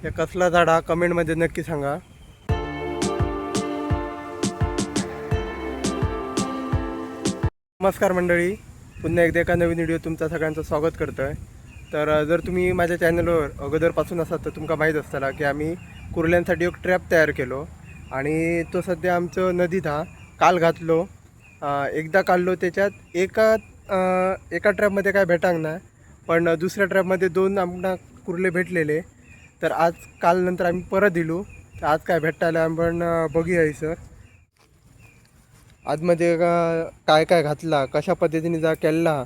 ते कसला झाड हा कमेंटमध्ये नक्की सांगा. नमस्कार मंडळी, पुन्हा एकदा एका नवीन व्हिडिओ तुमचं सगळ्यांचं स्वागत करतो आहे. तर जर तुम्ही माझ्या चॅनलवर अगोदरपासून असाल तर तुमका माहीत असताना की आम्ही कुर्ल्यांसाठी एक ट्रॅप तयार केलो आणि तो सध्या आमचं नदीत हा काल घातलो. एकदा काढलो, त्याच्यात एका ट्रॅपमध्ये काय भेटांक नाही, पण दुसऱ्या ट्रॅपमध्ये 2 आम्हाला कुर्ले भेटलेले. तर आज काल नंतर आम्ही परत दिलो, तर आज काय भेटायला आपण बघूया सर. आतमध्ये काय काय घातला, कशा पद्धतीने जा केला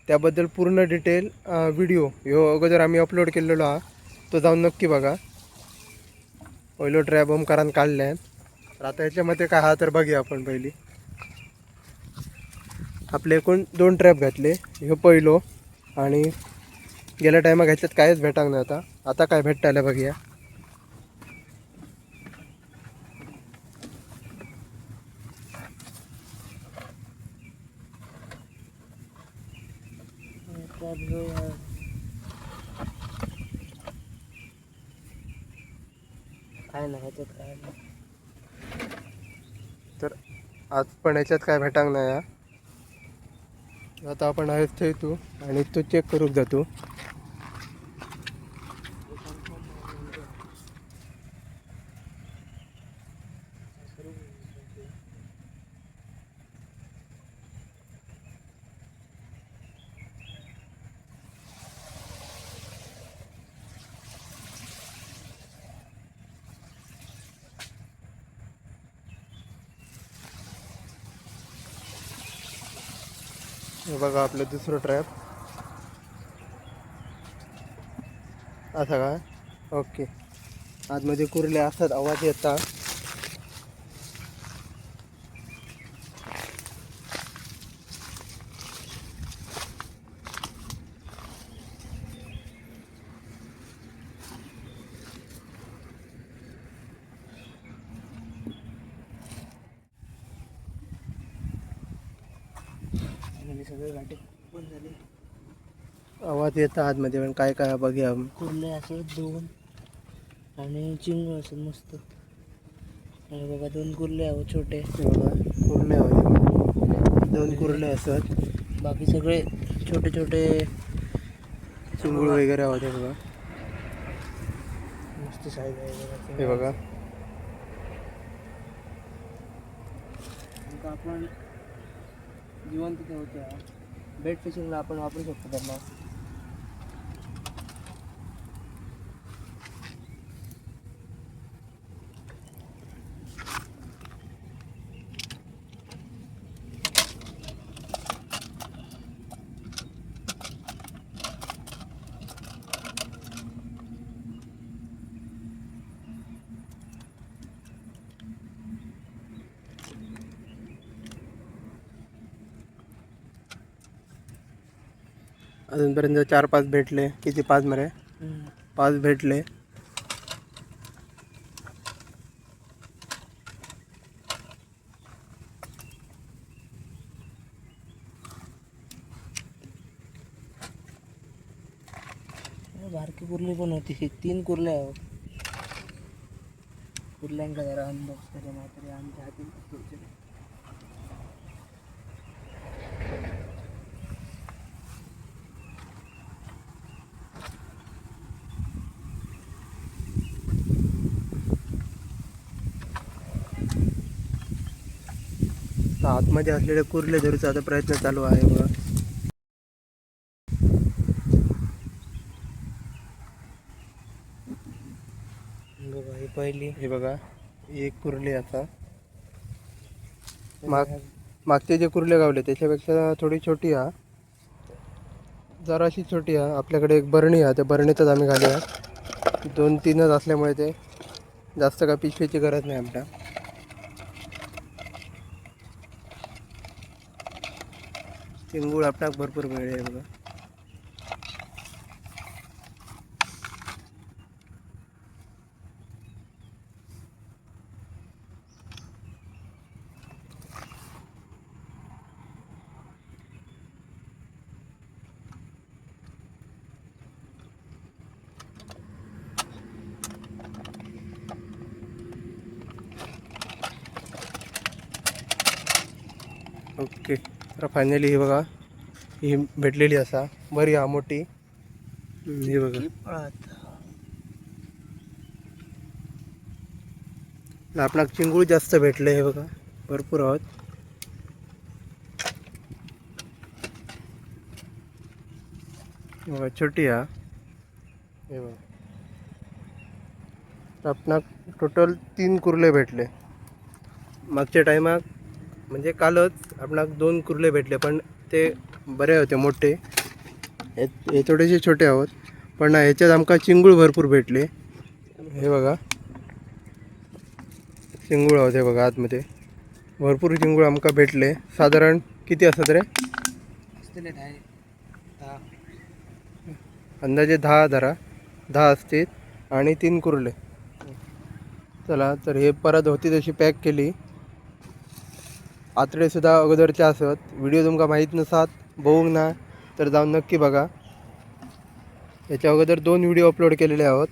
त्याबद्दल पूर्ण डिटेल व्हिडिओ ह्यो अगोदर आम्ही अपलोड केलेलो हा, तो जाऊन नक्की बघा. पहिलो ट्रॅप ओमकारान काढल्या. तर आता याच्यामध्ये काय हा तर बघूया आपण. पहिली आपले एकूण 2 ट्रॅप घातले, ह्यो पहिलो. आणि गेल्या टायमा घातल्यात कायच भेटांक नाही. आता काय भेटतायला बघूया. काय नाही ह्याच्यात काय नाही. तर आज पण याच्यात काय भेटांक नाही. आता आपण आहेच ठेवतो आणि तो चेक करून जातो. हे बघा आपलं दुसरं ट्रॅप असा काय. ओके, आतमध्ये कुर्ले असतात, आवाज येतात. सगळे घाटे पण झाले. आवाज येतात आतमध्ये, पण काय काय बघूया. कुर्ले असं 2 आणि चिंगू असं मस्त. आणि बघा 2 कुर्ले आहोत छोटे. हे बघा कुर्ले आहोत, 2 कुर्ले असतात. बाकी सगळे छोटे छोटे चिंगूळ वगैरे आहोत. हे बघा, मस्त साईज आहे बघा. हे बघा. आपण जिवंत ते होत्या बेट फिशिंगला आपण वापरू शकतो त्यांना. अजूनपर्यंत 4-5 भेटले. किती? 5 मरे 5 भेटले. बारकी कुर्ली पण होती. 3 कुर्ले आहे. कुर्ल्यांका जरा अनबॉक्स करा मात्र आमच्या हाती. आतमध्ये असलेले कुर्ले धरूचा आता प्रयत्न चालू आहे. बघा बघा ही पहिली. हे बघा, एक कुर्ली. आता मागचे जे कुर्ले गावले त्याच्यापेक्षा थोडी छोटी हा, जराशी छोटी हा. आपल्याकडे एक बरणी आहे, त्या बरणीतच आम्ही घालूया. 2-3च असल्यामुळे ते जास्त काय पिशवीची गरज नाही आमच्या. चिंगूळ आपल्याक भरपूर मिळेल. बघा ओके, तर फायनली ही बघा ही भेटलेली असा बरी हा मोठी. ही बघा आपणाक चिंगूळ जास्त भेटले. हे बघा भरपूर आहोत. बघा छोटी हा. हे बघा आपणाक टोटल 3 कुर्ले भेटले. मागच्या टायमाक म्हणजे कालच आपणाक 2 कुर्ले भेटले, पण ते बरे होते मोठे. हे थोडेसे छोटे आहोत, पण ह्याच्यात आमका चिंगूळ भरपूर भेटले. हे बघा चिंगूळ आहोत. हे बघा आतमध्ये भरपूर चिंगूळ आमका भेटले. साधारण किती असतात रे? अंदाजे 10 धरा, 10 असतील आणि 3 कुर्ले. चला, तर हे परत होती तशी पॅक केली. आतडे सुद्धा अगोदरचे असत. व्हिडिओ तुमका माहीत नसात बघूंक ना, तर जाऊन नक्की बघा. याच्या अगोदर 2 व्हिडिओ अपलोड केलेले आहोत,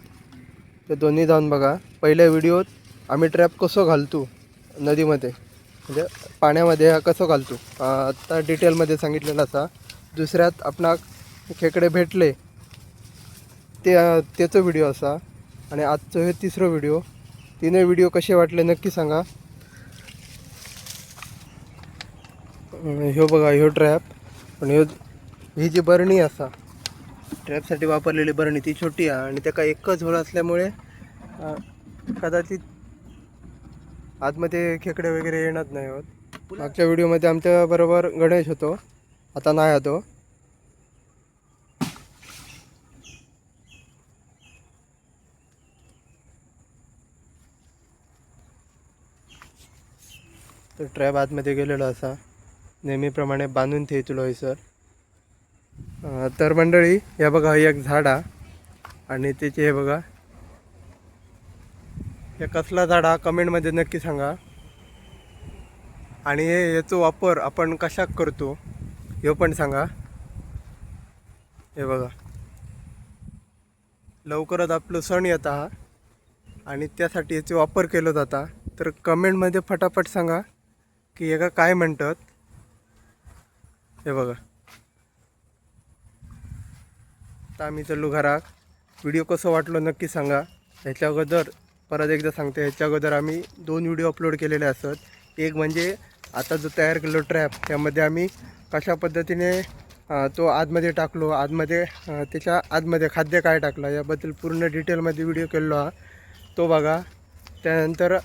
ते दोन्ही जाऊन बघा. पहिल्या व्हिडिओत आम्ही ट्रॅप कसो घालतो नदीमध्ये, म्हणजे पाण्यामध्ये हा कसो घालतो आत्ता डिटेलमध्ये सांगितलेलं असा. दुसऱ्यात आपणाक खेकडे भेटले त्याचा व्हिडिओ असा. आणि आजचं हे तिसरं व्हिडिओ. तिन्ही व्हिडिओ कसे वाटले नक्की सांगा. ह्यो बघा ह्यो ट्रॅप, पण ही जी बरणी असा ट्रॅपसाठी वापरलेली बरणी ती छोटी आहे आणि त्याका एकच होल असल्यामुळे कदाचित आतमध्ये खेकडे वगैरे येणार नाही होत. मागच्या व्हिडिओमध्ये आमच्या बरोबर गणेश होतो, आता नाही होतो. तर ट्रॅप आतमध्ये गेलेलो असा, नेहमीप्रमाणे बांधून ठेवतो आहे सर. तर मंडळी हे बघा हे एक झाड आहे आणि त्याचे हे बघा हे कसला झाड हा कमेंटमध्ये नक्की सांगा. आणि याचा वापर आपण कशाक करतो हे पण सांगा. हे बघा लवकरच आपलं सण येत हा आणि त्यासाठी याचा वापर केला जाता. तर कमेंटमध्ये फटाफट सांगा की याका काय म्हणतात. हे बघा आता आम्ही चाललो घरात. व्हिडिओ कसं वाटलो नक्की सांगा. ह्याच्या अगोदर परत एकदा सांगते, ह्याच्या अगोदर आम्ही 2 व्हिडिओ अपलोड केलेले असत. एक म्हणजे आता जो तयार केलो ट्रॅप, त्यामध्ये आम्ही कशा पद्धतीने तो आतमध्ये टाकलो, आतमध्ये त्याच्या आतमध्ये खाद्य काय टाकलं याबद्दल पूर्ण डिटेलमध्ये व्हिडिओ केलेलो हा, तो बघा. त्यानंतर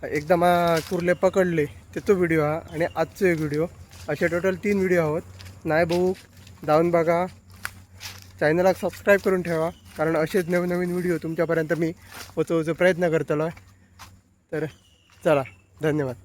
एकदम कुर्ले पकडले त्याचा व्हिडिओ हा आणि आजचं एक व्हिडिओ, असे टोटल 3 व्हिडिओ आहोत. नाही बघू जाऊन बघा. चॅनलला सबस्क्राईब करून ठेवा, कारण असेच नवीन नवीन व्हिडिओ तुमच्यापर्यंत मी पोचवण्याचा प्रयत्न करतो आहे. तर चला, धन्यवाद.